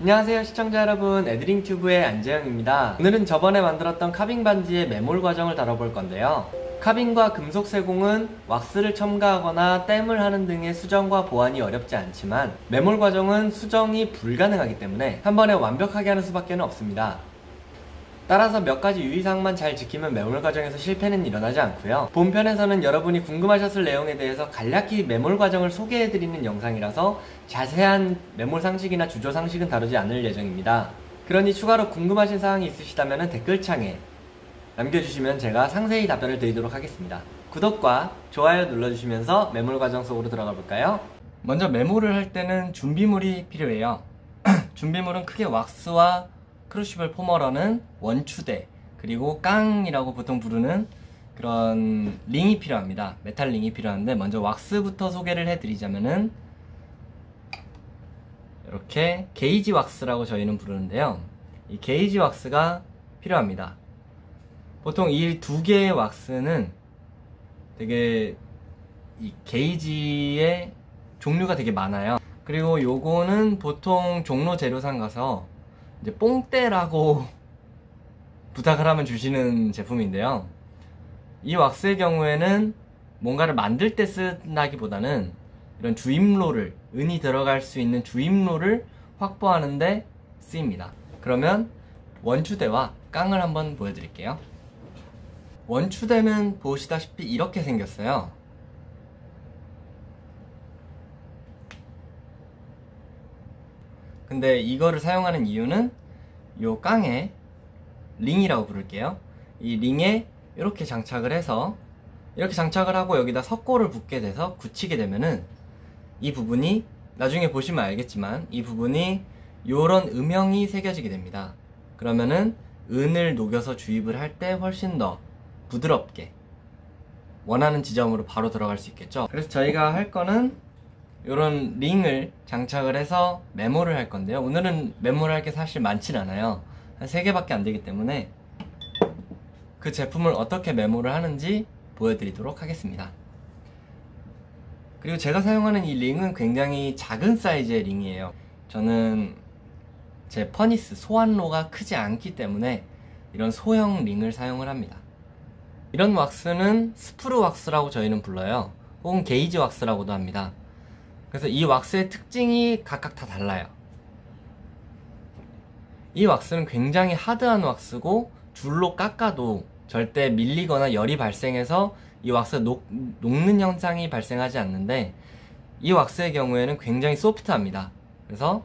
안녕하세요 시청자 여러분, 애드링튜브의 안재영입니다. 오늘은 저번에 만들었던 카빙 반지의 매몰 과정을 다뤄볼 건데요. 카빙과 금속 세공은 왁스를 첨가하거나 댐을 하는 등의 수정과 보완이 어렵지 않지만 매몰 과정은 수정이 불가능하기 때문에 한 번에 완벽하게 하는 수밖에 없습니다. 따라서 몇 가지 유의사항만 잘 지키면 매몰 과정에서 실패는 일어나지 않고요. 본편에서는 여러분이 궁금하셨을 내용에 대해서 간략히 매몰 과정을 소개해드리는 영상이라서 자세한 매몰 상식이나 주조 상식은 다루지 않을 예정입니다. 그러니 추가로 궁금하신 사항이 있으시다면 댓글창에 남겨주시면 제가 상세히 답변을 드리도록 하겠습니다. 구독과 좋아요 눌러주시면서 매몰 과정 속으로 들어가 볼까요? 먼저 매몰을 할 때는 준비물이 필요해요. 준비물은 크게 왁스와 크루시블 포머러는 원추대, 그리고 깡이라고 보통 부르는 그런 링이 필요합니다. 메탈 링이 필요한데 먼저 왁스부터 소개를 해드리자면은 이렇게 게이지 왁스라고 저희는 부르는데요. 이 게이지 왁스가 필요합니다. 보통 이 두 개의 왁스는 되게 이 게이지의 종류가 되게 많아요. 그리고 요거는 보통 종로 재료상 가서 이제 뽕떼라고 부탁을 하면 주시는 제품인데요. 이 왁스의 경우에는 뭔가를 만들 때 쓴다기보다는 이런 주입로를, 은이 들어갈 수 있는 주입로를 확보하는데 쓰입니다. 그러면 원추대와 깡을 한번 보여드릴게요. 원추대는 보시다시피 이렇게 생겼어요. 근데 이거를 사용하는 이유는 요 깡에 링이라고 부를게요. 이 링에 이렇게 장착을 해서 이렇게 장착을 하고 여기다 석고를 붓게 돼서 굳히게 되면은 이 부분이 나중에 보시면 알겠지만 이 부분이 요런 음영이 새겨지게 됩니다. 그러면은 은을 녹여서 주입을 할 때 훨씬 더 부드럽게 원하는 지점으로 바로 들어갈 수 있겠죠. 그래서 저희가 할 거는 요런 링을 장착을 해서 매몰을 할 건데요. 오늘은 매몰을 할 게 사실 많진 않아요. 한 3개밖에 안 되기 때문에 그 제품을 어떻게 매몰을 하는지 보여드리도록 하겠습니다. 그리고 제가 사용하는 이 링은 굉장히 작은 사이즈의 링이에요. 저는 제 퍼니스, 소환로가 크지 않기 때문에 이런 소형 링을 사용을 합니다. 이런 왁스는 스프루 왁스라고 저희는 불러요. 혹은 게이지 왁스라고도 합니다. 그래서 이 왁스의 특징이 각각 다 달라요. 이 왁스는 굉장히 하드한 왁스고 줄로 깎아도 절대 밀리거나 열이 발생해서 이 왁스가 녹는 현상이 발생하지 않는데 이 왁스의 경우에는 굉장히 소프트합니다. 그래서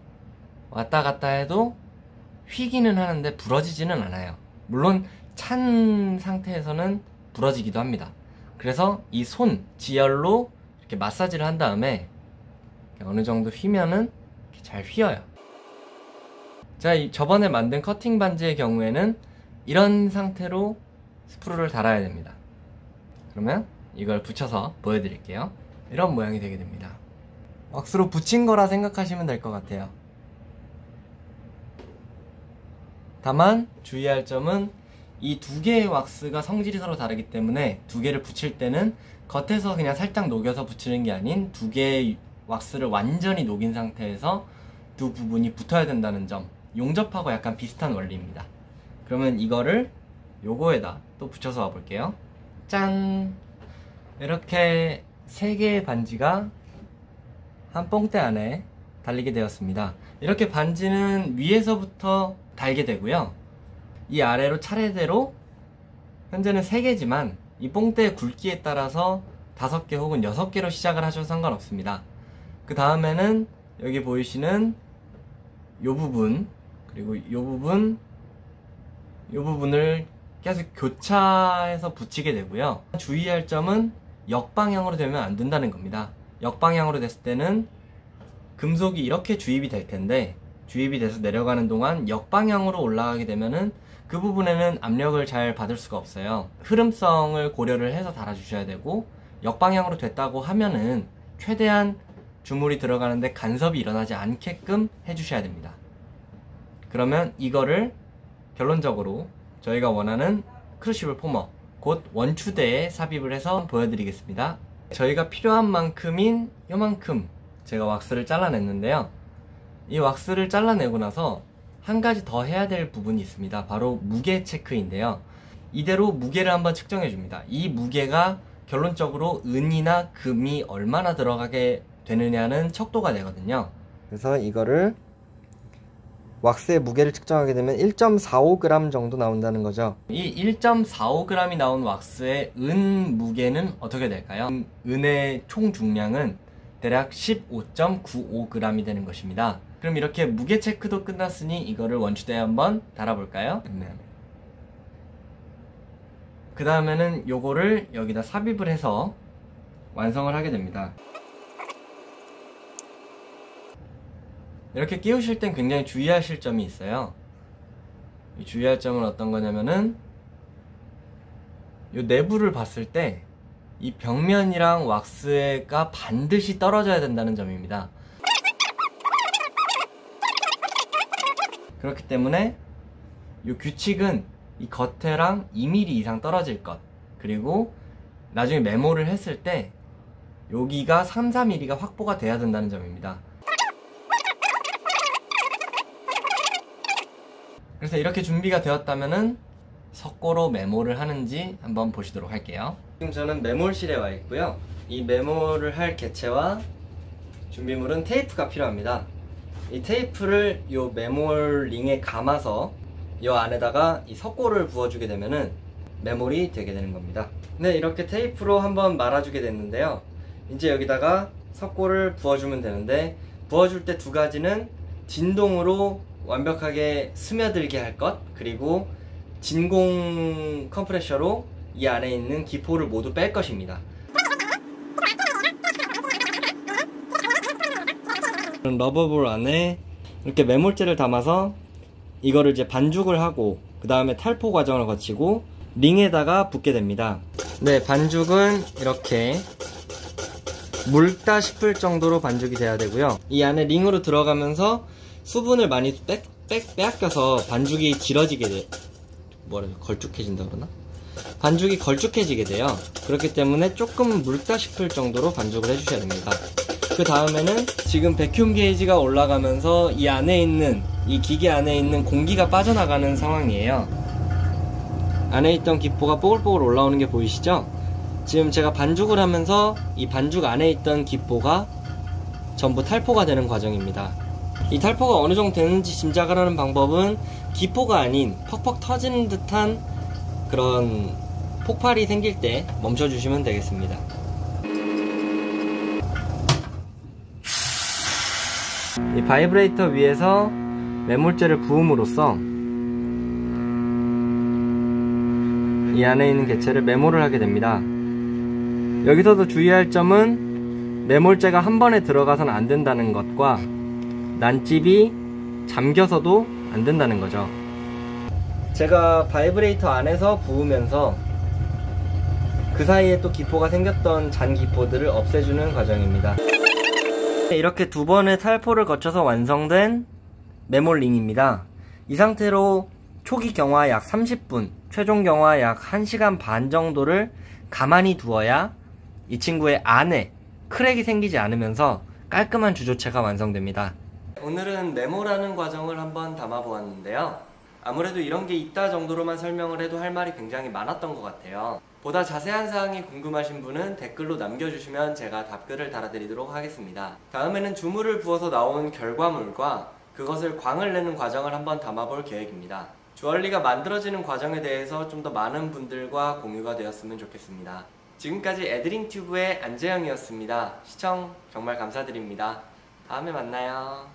왔다 갔다 해도 휘기는 하는데 부러지지는 않아요. 물론 찬 상태에서는 부러지기도 합니다. 그래서 이 손, 지열로 이렇게 마사지를 한 다음에 어느 정도 휘면은 이렇게 잘 휘어요. 자, 저번에 만든 커팅 반지의 경우에는 이런 상태로 스프루를 달아야 됩니다. 그러면 이걸 붙여서 보여드릴게요. 이런 모양이 되게 됩니다. 왁스로 붙인 거라 생각하시면 될 것 같아요. 다만 주의할 점은 이 두 개의 왁스가 성질이 서로 다르기 때문에 두 개를 붙일 때는 겉에서 그냥 살짝 녹여서 붙이는 게 아닌 두 개의 왁스를 완전히 녹인 상태에서 두 부분이 붙어야 된다는 점, 용접하고 약간 비슷한 원리입니다. 그러면 이거를 요거에다 또 붙여서 와볼게요. 짠! 이렇게 3개의 반지가 한 뽕대 안에 달리게 되었습니다. 이렇게 반지는 위에서부터 달게 되고요. 이 아래로 차례대로 현재는 3개지만 이 뽕대의 굵기에 따라서 5개 혹은 6개로 시작을 하셔도 상관없습니다. 그 다음에는 여기 보이시는 요 부분, 그리고 요 부분, 요 부분을 계속 교차해서 붙이게 되고요. 주의할 점은 역방향으로 되면 안 된다는 겁니다. 역방향으로 됐을 때는 금속이 이렇게 주입이 될 텐데 주입이 돼서 내려가는 동안 역방향으로 올라가게 되면은 그 부분에는 압력을 잘 받을 수가 없어요. 흐름성을 고려를 해서 달아주셔야 되고 역방향으로 됐다고 하면은 최대한 주물이 들어가는데 간섭이 일어나지 않게끔 해주셔야 됩니다. 그러면 이거를 결론적으로 저희가 원하는 크루시블 포머, 곧 원추대에 삽입을 해서 보여드리겠습니다. 저희가 필요한 만큼인 요만큼 제가 왁스를 잘라냈는데요. 이 왁스를 잘라내고 나서 한 가지 더 해야 될 부분이 있습니다. 바로 무게 체크인데요. 이대로 무게를 한번 측정해 줍니다. 이 무게가 결론적으로 은이나 금이 얼마나 들어가게 되느냐는 척도가 되거든요. 그래서 이거를 왁스의 무게를 측정하게 되면 1.45g 정도 나온다는 거죠. 이 1.45g이 나온 왁스의 은 무게는 어떻게 될까요? 은의 총 중량은 대략 15.95g이 되는 것입니다. 그럼 이렇게 무게 체크도 끝났으니 이거를 원추대에 한번 달아볼까요? 그 다음에는 요거를 여기다 삽입을 해서 완성을 하게 됩니다. 이렇게 끼우실 땐 굉장히 주의하실 점이 있어요. 이 주의할 점은 어떤 거냐면은 요 내부를 봤을 때 이 벽면이랑 왁스가 반드시 떨어져야 된다는 점입니다. 그렇기 때문에 이 규칙은 이 겉에랑 2mm 이상 떨어질 것, 그리고 나중에 메모를 했을 때 여기가 3, 4mm가 확보가 돼야 된다는 점입니다. 그래서 이렇게 준비가 되었다면은 석고로 메모를 하는지 한번 보시도록 할게요. 지금 저는 메몰실에 와 있고요. 이 메모를 할 개체와 준비물은 테이프가 필요합니다. 이 테이프를 이 메몰 링에 감아서 이 안에다가 이 석고를 부어주게 되면은 메몰이 되게 되는 겁니다. 네, 이렇게 테이프로 한번 말아주게 됐는데요. 이제 여기다가 석고를 부어주면 되는데, 부어줄 때 두 가지는 진동으로 완벽하게 스며들게 할 것, 그리고 진공 컴프레셔로 이 안에 있는 기포를 모두 뺄 것입니다. 러버볼 안에 이렇게 메몰제를 담아서 이거를 이제 반죽을 하고 그 다음에 탈포 과정을 거치고 링에다가 붓게 됩니다. 네, 반죽은 이렇게 묽다 싶을 정도로 반죽이 돼야 되고요. 이 안에 링으로 들어가면서 수분을 많이 빼앗겨서 반죽이 질어지게 돼. 걸쭉해진다 그러나? 반죽이 걸쭉해지게 돼요. 그렇기 때문에 조금 묽다 싶을 정도로 반죽을 해주셔야 됩니다. 그 다음에는 지금 베큐um 게이지가 올라가면서 이 안에 있는, 이 기계 안에 있는 공기가 빠져나가는 상황이에요. 안에 있던 기포가 뽀글뽀글 올라오는 게 보이시죠? 지금 제가 반죽을 하면서 이 반죽 안에 있던 기포가 전부 탈포가 되는 과정입니다. 이 탈포가 어느 정도 되는지 짐작을 하는 방법은 기포가 아닌 퍽퍽 터지는 듯한 그런 폭발이 생길 때 멈춰주시면 되겠습니다. 이 바이브레이터 위에서 메몰제를 부음으로써 이 안에 있는 개체를 메몰을 하게 됩니다. 여기서도 주의할 점은 메몰제가 한 번에 들어가서는 안 된다는 것과 난집이 잠겨서도 안 된다는 거죠. 제가 바이브레이터 안에서 부으면서 그 사이에 또 기포가 생겼던 잔 기포들을 없애주는 과정입니다. 이렇게 두 번의 탈포를 거쳐서 완성된 메몰링입니다. 이 상태로 초기 경화 약 30분, 최종 경화 약 1시간 반 정도를 가만히 두어야 이 친구의 안에 크랙이 생기지 않으면서 깔끔한 주조체가 완성됩니다. 오늘은 메몰하는 과정을 한번 담아 보았는데요. 아무래도 이런 게 있다 정도로만 설명을 해도 할 말이 굉장히 많았던 것 같아요. 보다 자세한 사항이 궁금하신 분은 댓글로 남겨주시면 제가 답글을 달아드리도록 하겠습니다. 다음에는 주물을 부어서 나온 결과물과 그것을 광을 내는 과정을 한번 담아볼 계획입니다. 주얼리가 만들어지는 과정에 대해서 좀 더 많은 분들과 공유가 되었으면 좋겠습니다. 지금까지 애드링튜브의 안재영이었습니다. 시청 정말 감사드립니다. 다음에 만나요.